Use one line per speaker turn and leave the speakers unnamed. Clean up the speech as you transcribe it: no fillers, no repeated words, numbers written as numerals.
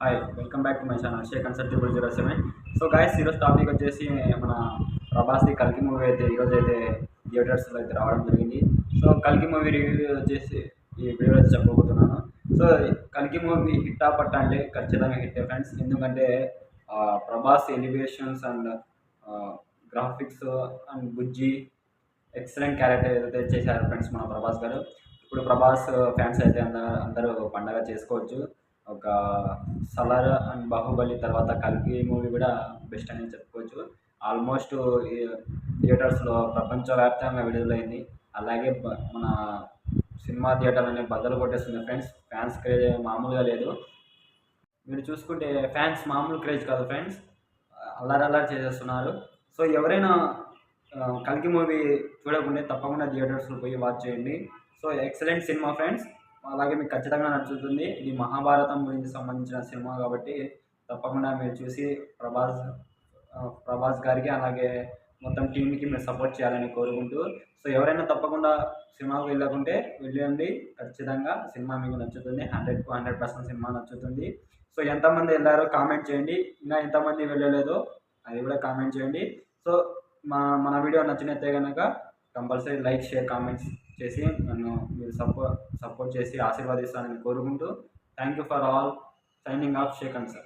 Hi welcome back to my channel Shake Answer 007. So guys ఈరోజు topic వచ్చేసి మన ప్రభాస్ది కల్కి మూవీ అయితే ఈరోజు అయితే థియేటర్స్లో అయితే రావడం జరిగింది. సో కల్కి మూవీ రివ్యూ వచ్చేసి ఈ వీడియోలో అయితే చెప్పబోతున్నాను. సో కల్కి మూవీ హిట్ పట్ట అంటే ఖచ్చితంగా హిట్ ఫ్రెండ్స్. ఎందుకంటే Prabhas elevations and graphics and Bujji excellent character ఏదైతే చేశారు ఫ్రెండ్స్ మన ప్రభాస్ గారు. ఇప్పుడు ప్రభాస్ ఫ్యాన్స్ అయితే అందరూ పండగ చేసుకోవచ్చు. ఒక 'సలార్' అండ్ 'బాహుబలి' తర్వాత 'కల్కి' మూవీ కూడా బెస్ట్ అని చెప్పుకోవచ్చు. ఆల్మోస్ట్ ఈ థియేటర్స్‌లో ప్రపంచవ్యాప్తంగా విడుదలైంది. అలాగే మన సినిమా థియేటర్‌లని బద్దలు కొట్టేస్తుంది ఫ్రెండ్స్. ఫ్యాన్స్ క్రేజ్ మామూలుగా లేదు. మీరు చూసుకుంటే ఫ్యాన్స్ మామూలు క్రేజ్ కాదు ఫ్రెండ్స్. అల్లరి చేసేస్తున్నారు. సో ఎవరైనా 'కల్కి' మూవీ చూడకుంటే తప్పకుండా థియేటర్స్‌లో పోయి వాచ్ చేయండి. So excellent cinema friends. అలాగే మీకు ఖచ్చితంగా నచ్చుతుంది. ఇది మహాభారతం గురించి సంబంధించిన సినిమా కాబట్టి తప్పకుండా మీరు చూసి ప్రభాస్ గారికి అలాగే మొత్తం టీమ్‌కి మీరు సపోర్ట్ చేయాలని కోరుకుంటూ, సో ఎవరైనా తప్పకుండా సినిమాకి వెళ్ళకుంటే వెళ్ళండి. ఖచ్చితంగా సినిమా మీకు నచ్చుతుంది. 100కు 100% సినిమా నచ్చుతుంది. సో ఎంతమంది వెళ్లారో కామెంట్ చేయండి. ఇంకా ఎంతమంది వెళ్ళలేదో అది కూడా కామెంట్ చేయండి. సో మన వీడియో నచ్చినట్లయితే కనుక కంపల్సరీ లైక్, షేర్, కామెంట్స్ చేసి నన్ను మీరు సపోర్ట్ చేసి ఆశీర్వదిస్తానని కోరుకుంటూ thank you for all. Signing off Shake answer.